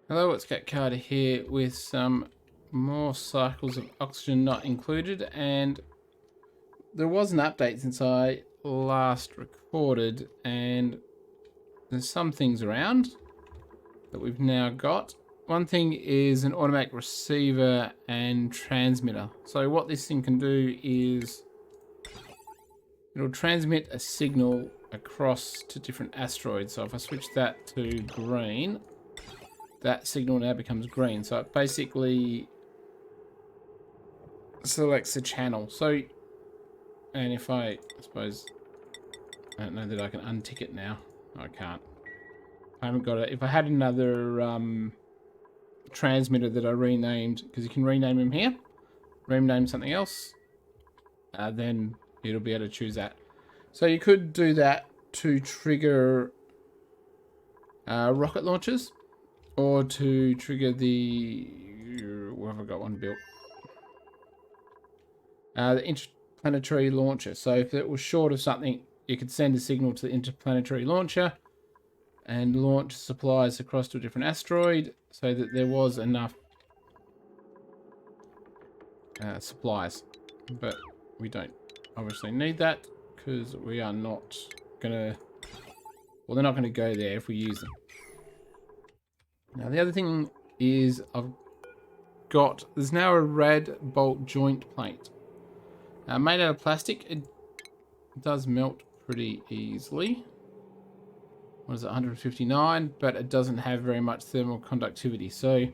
Hello, it's Cat Carter here with some more cycles of oxygen not included, and there was an update since I last recorded, and there's some things around that we've now got. One thing is an automatic receiver and transmitter. So what this thing can do is it'll transmit a signal across to different asteroids. So if I switch that to green, that signal now becomes green. So it basically selects a channel. So, and if I suppose, I don't know that I can untick it now. No, I can't. I haven't got it. If I had another transmitter that I renamed, because you can rename them here, rename something else, then it'll be able to choose that. So you could do that to trigger rocket launchers, or to trigger the... where have I got one built? The interplanetary launcher. So if it was short of something, you could send a signal to the interplanetary launcher and launch supplies across to a different asteroid so that there was enough supplies. But we don't obviously need that because we are not gonna... well, they're not going to go there if we use them. Now the other thing is there's now a Radbolt joint plate. Made out of plastic. It does melt pretty easily. What is it, 159? But it doesn't have very much thermal conductivity. So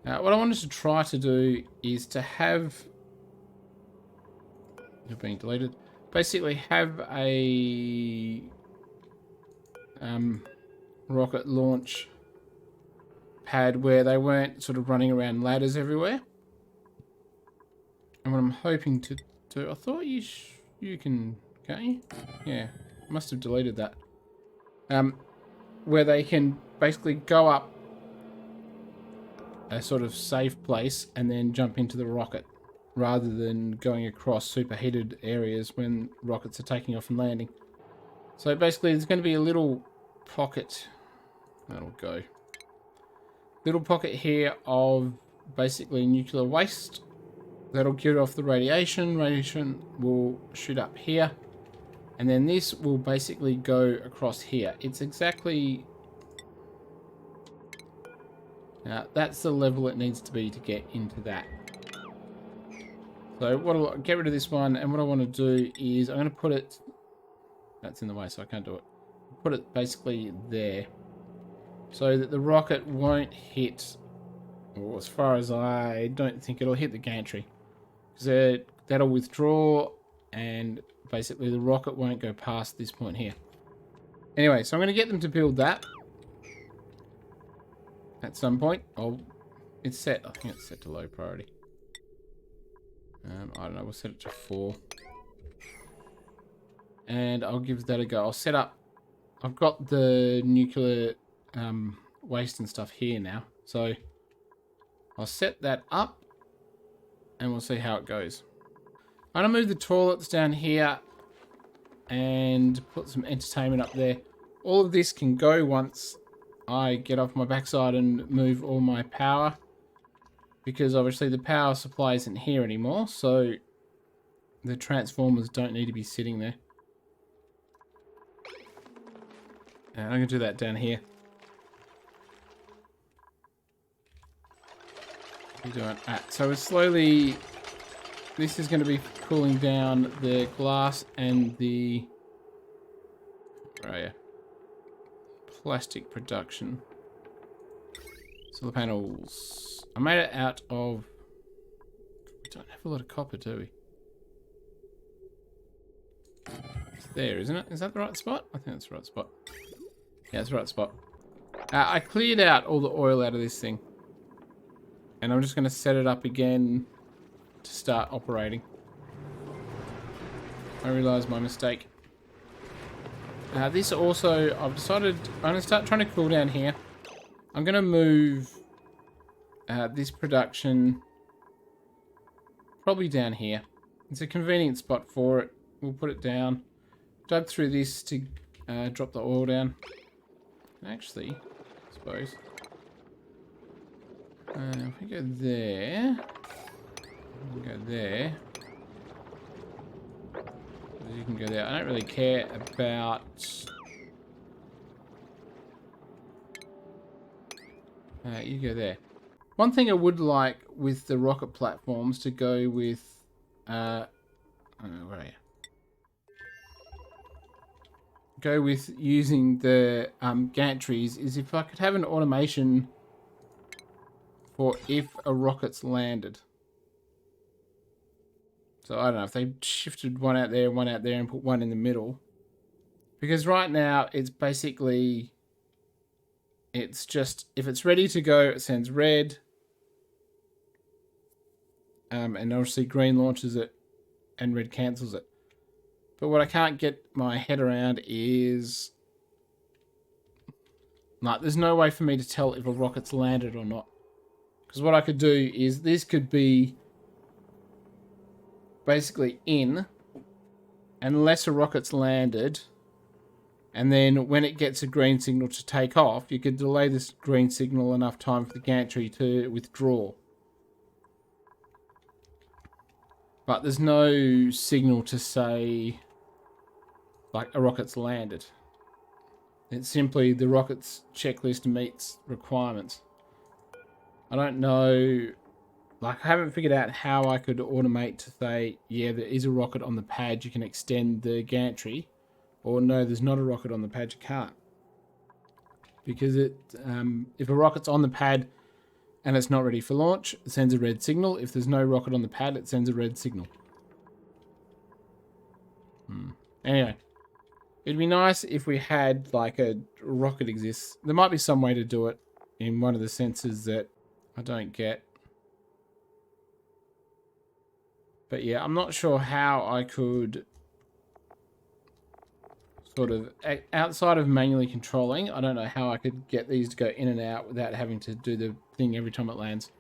what I wanted to try to do is to have... They're being deleted. Basically have a rocket launch pad where they weren't sort of running around ladders everywhere. And what I'm hoping to do, I thought you can you? Yeah, must have deleted that. Where they can basically go up a sort of safe place and then jump into the rocket, rather than going across superheated areas when rockets are taking off and landing. So basically there's going to be a little pocket, that'll go. Little pocket here of basically nuclear waste. That'll get off the radiation. Radiation will shoot up here. And then this will basically go across here. It's exactly... that's the level it needs to be to get into that. So I'll get rid of this one, and what I want to do is I'm going to put it... That's in the way, so I can't do it. Put it basically there, so that the rocket won't hit, or as far as I don't think it'll hit the gantry, because that'll withdraw, and basically the rocket won't go past this point here. Anyway, so I'm going to get them to build that at some point. It's set. I think it's set to low priority. I don't know. We'll set it to 4, and I'll give that a go. I'll set up. I've got the nuclear waste and stuff here now, so I'll set that up and we'll see how it goes. I'm going to move the toilets down here and put some entertainment up there. All of this can go once I get off my backside and move all my power, because obviously the power supply isn't here anymore, so the transformers don't need to be sitting there. And I'm going to do that down here. What are you doing? So it's slowly... This is going to be cooling down the glass and the... Where are you? Plastic production. Solar panels. I made it out of... We don't have a lot of copper, do we? It's there, isn't it? Is that the right spot? I think that's the right spot. Yeah, it's the right spot. I cleared out all the oil out of this thing. And I'm just going to set it up again to start operating. I realised my mistake. This also, I've decided I'm going to start trying to cool down here. I'm going to move this production probably down here. It's a convenient spot for it. We'll put it down. Dug through this to drop the oil down. Actually, I suppose If we go there, we can go there. You can go there. I don't really care about... you go there. One thing I would like with the rocket platforms to go with... I don't know, where are you? Go with using the gantries is if I could have an automation for if a rocket's landed. So I don't know if they shifted one out there and put one in the middle. Because right now it's basically, it's just, if it's ready to go, it sends red. And obviously green launches it and red cancels it. But what I can't get my head around is, like, there's no way for me to tell if a rocket's landed or not. Because what I could do is, this could be basically in, unless a rocket's landed, and then when it gets a green signal to take off, you could delay this green signal enough time for the gantry to withdraw. But there's no signal to say, like, a rocket's landed. It's simply the rocket's checklist meets requirements. I don't know, like, I haven't figured out how I could automate to say, yeah, there is a rocket on the pad, you can extend the gantry. Or no, there's not a rocket on the pad, you can't. Because if a rocket's on the pad and it's not ready for launch, it sends a red signal. If there's no rocket on the pad, it sends a red signal. Anyway, it'd be nice if we had, like, a rocket exists. There might be some way to do it in one of the sensors that I don't get. But yeah, I'm not sure how I could sort of, outside of manually controlling, I don't know how I could get these to go in and out without having to do the thing every time it lands.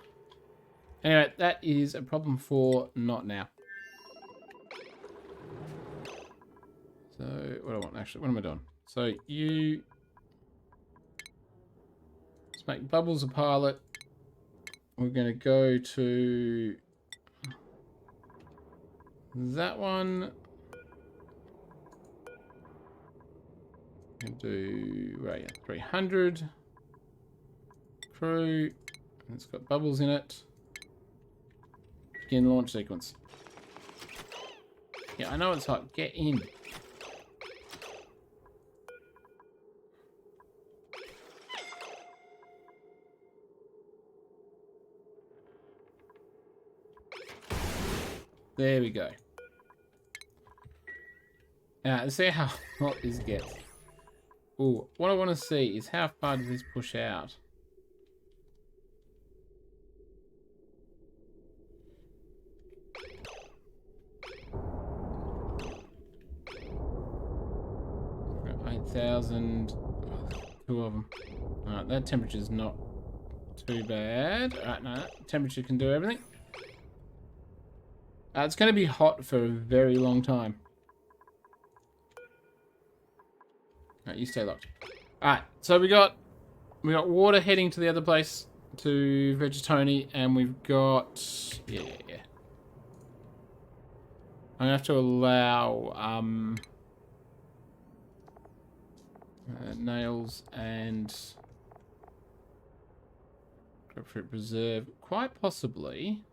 Anyway, that is a problem for not now. So, what do I want actually? What am I doing? So, let's make Bubbles a pilot. We're going to go to that one. And do, where are you? 300. Crew. And it's got Bubbles in it. Begin launch sequence. Yeah, I know it's hot. Get in. There we go. Now, let's see how hot this gets. Ooh, what I want to see is how far does this push out? Got 8,000. Two of them. Alright, that temperature's not too bad. Alright, no, temperature can do everything. It's going to be hot for a very long time. Alright, you stay locked. Alright, so we got water heading to the other place, to Vegetoni, and we've got... Yeah. I'm going to have to allow nails and grapefruit preserve. Quite possibly...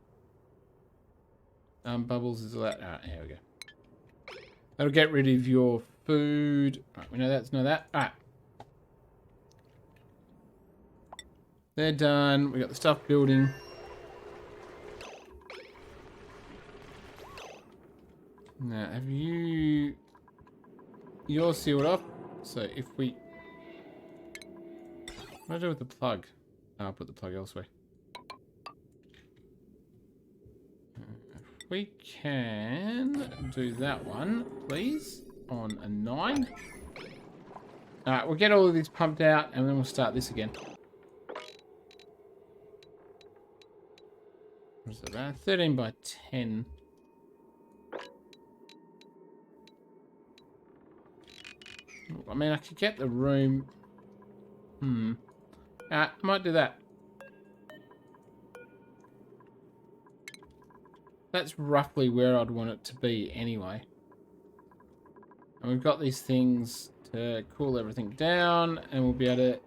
Bubbles is allowed. Alright, here we go. That'll get rid of your food. Alright, we know that. Alright. They're done. We got the stuff building. Now, have you... You're sealed up. So if we... What do I do with the plug? Oh, I'll put the plug elsewhere. We can do that one, please, on a 9. Alright, we'll get all of these pumped out, and then we'll start this again. What's that about? 13 by 10. I mean, I could get the room. I might do that. That's roughly where I'd want it to be anyway. And we've got these things to cool everything down, and we'll be able to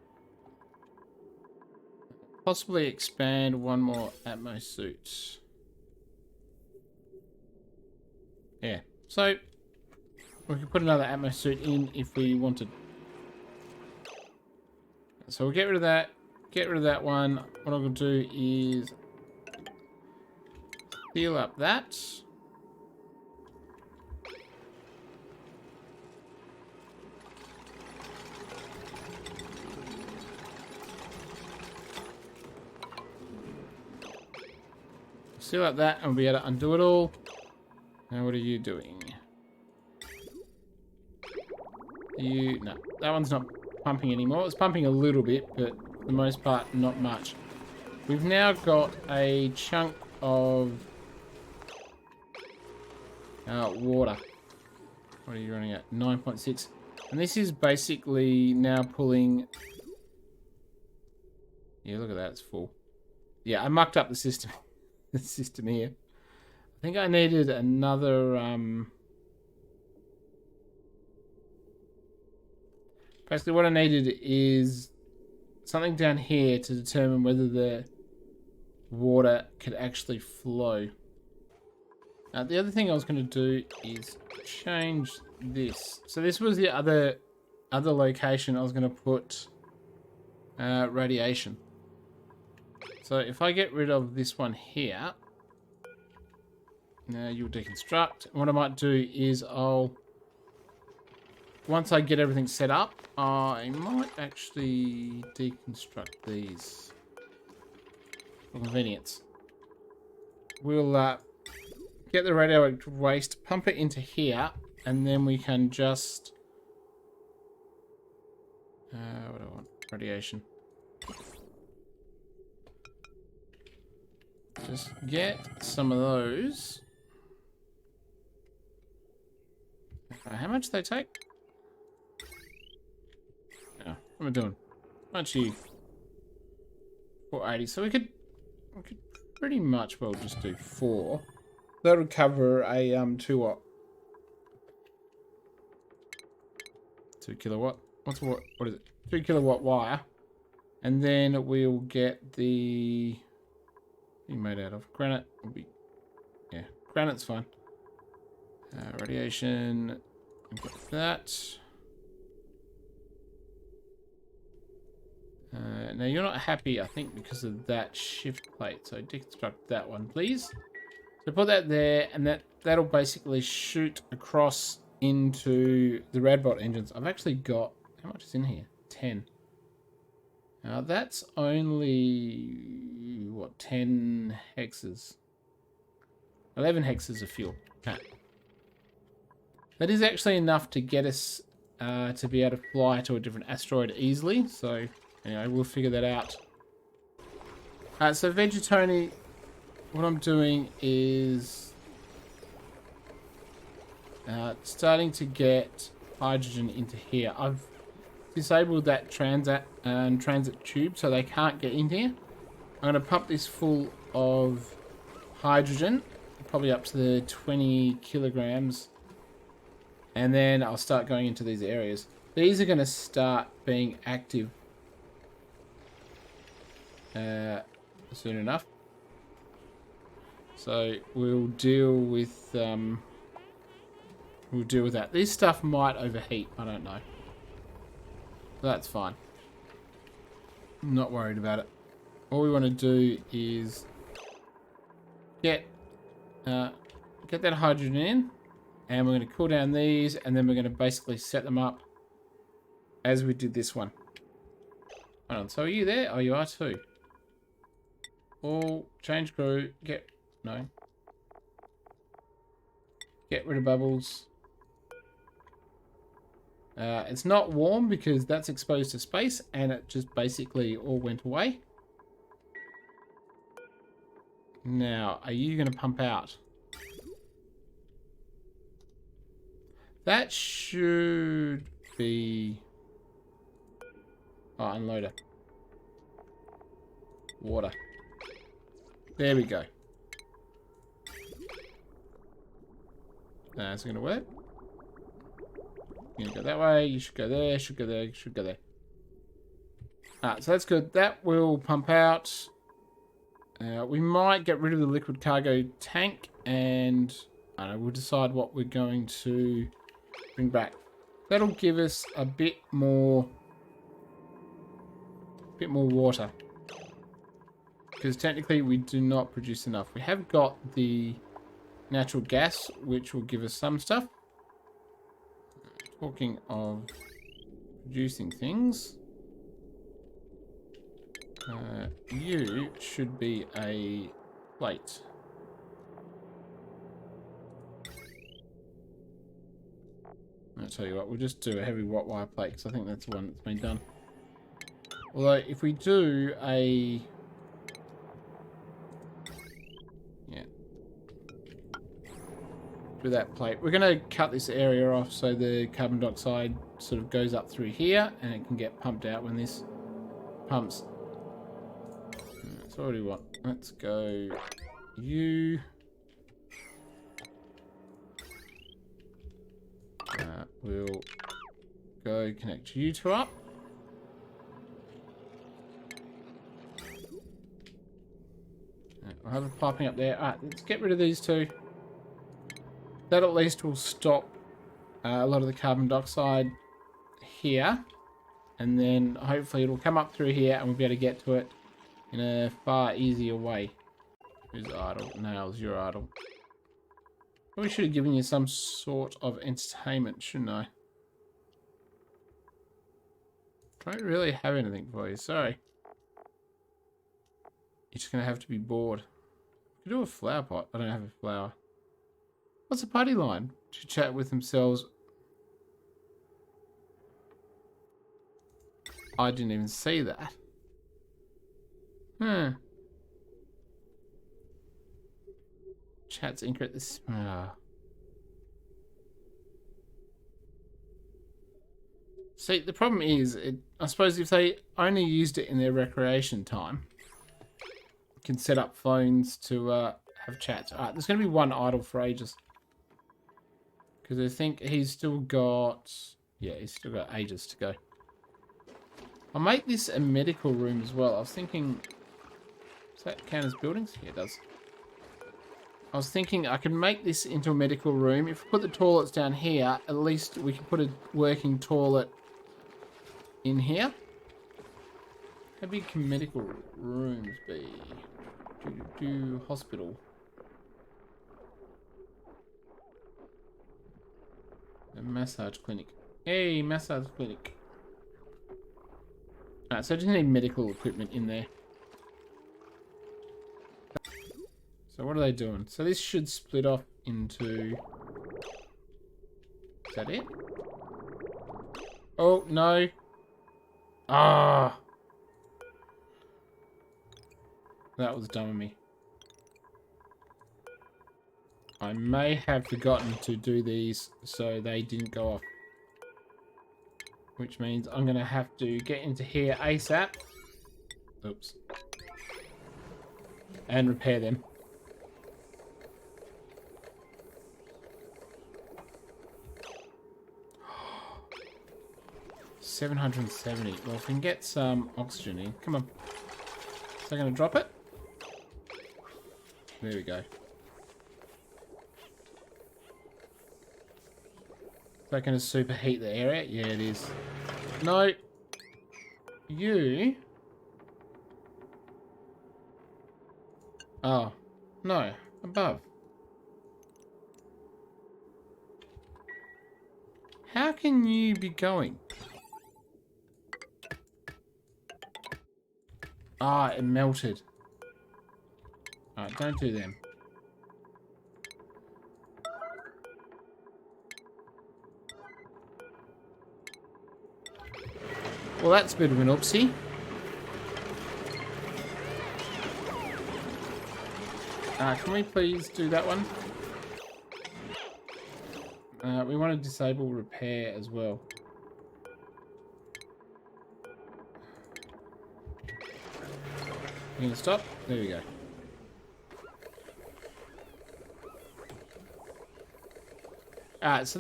possibly expand one more Atmo suit. Yeah, so we could put another Atmo suit in if we wanted. So we'll get rid of that. Get rid of that one. What I'm going to do is heal up that. Seal up that, and we'll be able to undo it all. Now, what are you doing? No, that one's not pumping anymore. It's pumping a little bit, but for the most part, not much. We've now got a chunk of water. What are you running at? 9.6. And this is basically now pulling... Yeah, look at that, it's full. Yeah, I mucked up the system. The system here. I think I needed another... Basically, what I needed is something down here to determine whether the water could actually flow. The other thing I was going to do is change this. So this was the other location I was going to put radiation. So if I get rid of this one here, now you'll deconstruct. What I might do is once I get everything set up, I might actually deconstruct these for convenience. We'll get the radioactive waste, pump it into here, and then we can just... what do I want? Radiation. Just get some of those. How much do they take? Oh, what am I doing? Aren't you? 480. So we could pretty much well just do 4. That would cover a 2 watt. 2 kilowatt. What is it? 2 kilowatt wire. And then we'll get the thing made out of granite. Will be, yeah, granite's fine. Radiation. And get that. Now you're not happy, I think, because of that shift plate. So deconstruct that one, please. So put that there, and that'll basically shoot across into the Radbolt engines. I've actually got, how much is in here? 10. Now that's only, what, 10 hexes? 11 hexes of fuel. Okay. That is actually enough to get us to be able to fly to a different asteroid easily. So anyway, we'll figure that out. So Vegetoni, what I'm doing is starting to get hydrogen into here. I've disabled that transit tube so they can't get in here. I'm going to pump this full of hydrogen, probably up to the 20 kilograms, and then I'll start going into these areas. These are going to start being active soon enough. So we'll deal with that. This stuff might overheat. I don't know. That's fine. I'm not worried about it. All we want to do is get that hydrogen in, and we're going to cool down these, and then we're going to basically set them up as we did this one. Hold on. So are you there? Oh, you are too. All change crew. Get rid of bubbles. It's not warm because that's exposed to space, and it just basically all went away. Now, are you going to pump out? That should be... Oh, unloader. Water. There we go. Is it going to work? You're going to go that way. You should go there. Should go there. Should go there. So that's good. That will pump out. We might get rid of the liquid cargo tank, and I don't know, we'll decide what we're going to bring back. That'll give us a bit more water, because technically we do not produce enough. We have got the natural gas, which will give us some stuff. Talking of producing things, you should be a plate. I'll tell you what, we'll just do a heavy white wire plate, because I think that's the one that's been done. Although, if we do a... Yeah. Do that plate. We're going to cut this area off so the carbon dioxide sort of goes up through here, and it can get pumped out when this pumps. So what do we want? Let's go you. We'll go connect you two up. I'll have it piping up there. Alright, let's get rid of these two. That at least will stop a lot of the carbon dioxide here. And then hopefully it'll come up through here and we'll be able to get to it in a far easier way. Who's idle? Nails, you're idle. Probably should have given you some sort of entertainment, shouldn't I? Don't really have anything for you, sorry. You're just going to have to be bored. You could do a flower pot. I don't have a flower. What's a party line? To chat with themselves. I didn't even see that. Chat's incorrect. This. See, the problem is, I suppose if they only used it in their recreation time, you can set up phones to have chats. Alright, there's going to be one idle for ages. Because I think he's still got... Yeah, he's still got ages to go. I'll make this a medical room as well. I was thinking... Does that count as buildings? Yeah, it does. I was thinking I can make this into a medical room. If we put the toilets down here, at least we can put a working toilet in here. How big can medical rooms be? Hospital. A massage clinic. Hey, massage clinic. Alright, so I just need medical equipment in there. So what are they doing? So this should split off into... Is that it? Oh, no. Ah! That was dumb of me. I may have forgotten to do these so they didn't go off. Which means I'm going to have to get into here ASAP. Oops. And repair them. $770. Well, if we can get some oxygen in. Come on. Is that going to drop it? There we go. Is that going to superheat the area? Yeah, it is. No. You. Oh. No. Above. How can you be going? Ah, it melted. Alright, don't do them. Well, that's a bit of an oopsie. Can we please do that one? We want to disable repair as well. You gonna stop? There we go. So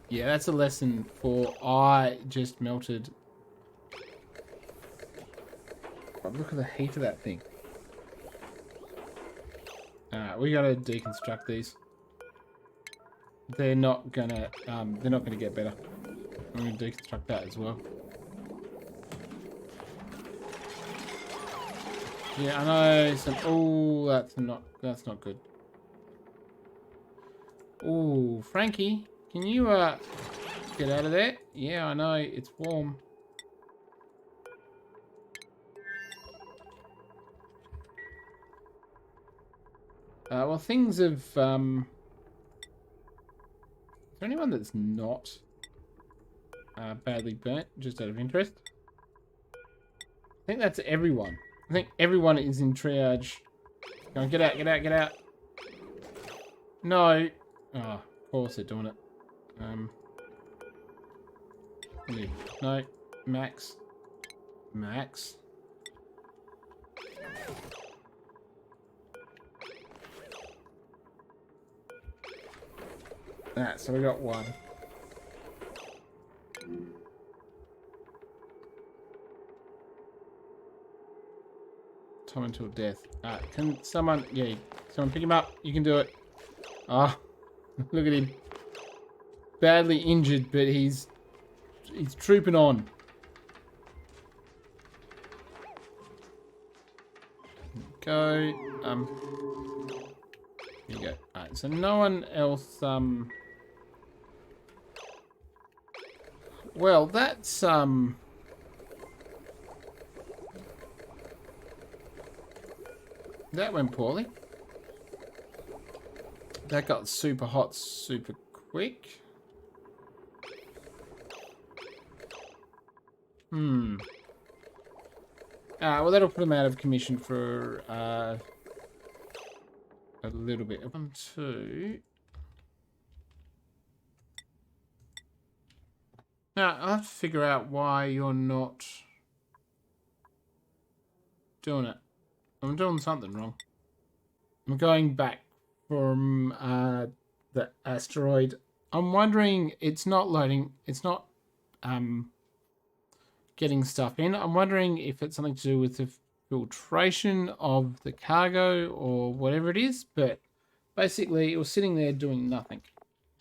yeah, that's a lesson for I just melted. Oh, look at the heat of that thing. We gotta deconstruct these. They're not gonna get better. I'm gonna deconstruct that as well. Yeah, I know some. Oh, that's not good. Oh, Frankie, can you get out of there? Yeah, I know it's warm. Well, things have. Is there anyone that's not badly burnt? Just out of interest. I think that's everyone. I think everyone is in triage. Go on, get out, get out, get out. No. Oh, of course they're doing it. No. Max. Max. So we got one. Time until death. Can someone, someone pick him up? You can do it. Ah, look at him. Badly injured, but he's trooping on. Go. Here you go. Alright, so no one else, well, that's, that went poorly. That got super hot super quick. Well, that'll put them out of commission for a little bit. 1, 2. Now, I'll have to figure out why you're not doing it. I'm doing something wrong. I'm going back from the asteroid. I'm wondering, it's not loading, it's not getting stuff in. I'm wondering if it's something to do with the filtration of the cargo or whatever it is, but basically it was sitting there doing nothing,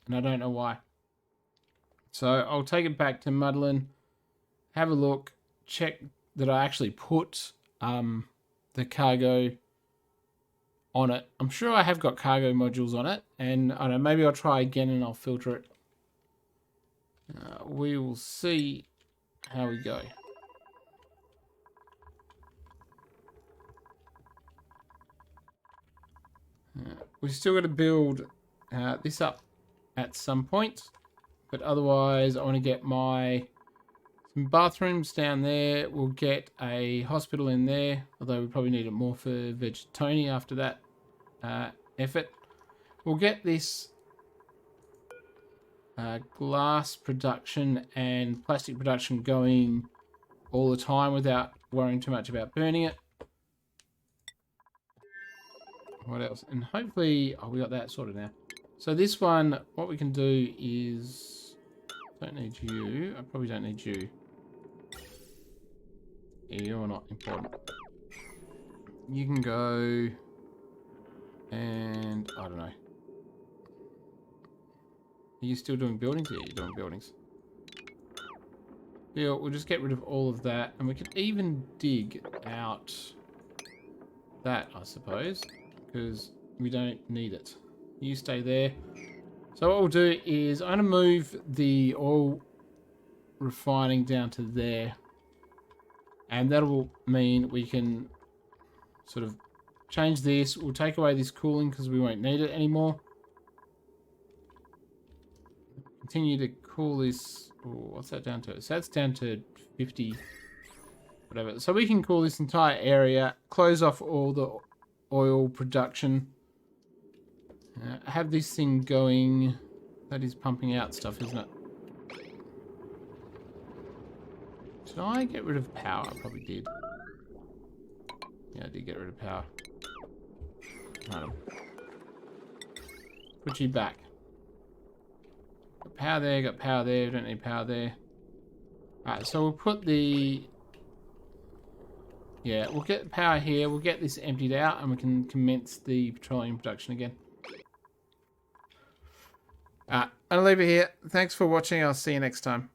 and I don't know why. So I'll take it back to Madeline, have a look, check that I actually put the cargo on it. I'm sure I have got cargo modules on it, and I don't know, maybe I'll try again and I'll filter it. We will see how we go. We've still got to build this up at some point, but otherwise I want to get some bathrooms down there. We'll get a hospital in there, although we probably need it more for Vegetoni after that effort. We'll get this glass production and plastic production going all the time without worrying too much about burning it. What else? And hopefully, we got that sorted now. So this one, what we can do is, don't need you. I probably don't need you. You're not important. You can go, and I don't know. Are you still doing buildings? Yeah, you're doing buildings. Yeah, we'll just get rid of all of that, and we can even dig out that, I suppose, because we don't need it. You stay there. So what we'll do is I'm going to move the oil refining down to there, and that will mean we can sort of change this. We'll take away this cooling because we won't need it anymore. Continue to cool this. Oh, what's that down to? So that's down to 50, whatever. So we can cool this entire area, close off all the oil production, have this thing going. That is pumping out stuff, isn't it? Did I get rid of power? I probably did. Yeah, I did get rid of power. Put you back. Got power there, got power there, don't need power there. Alright, so we'll put the... Yeah, we'll get power here, we'll get this emptied out, and we can commence the petroleum production again. I'll leave it here. Thanks for watching, I'll see you next time.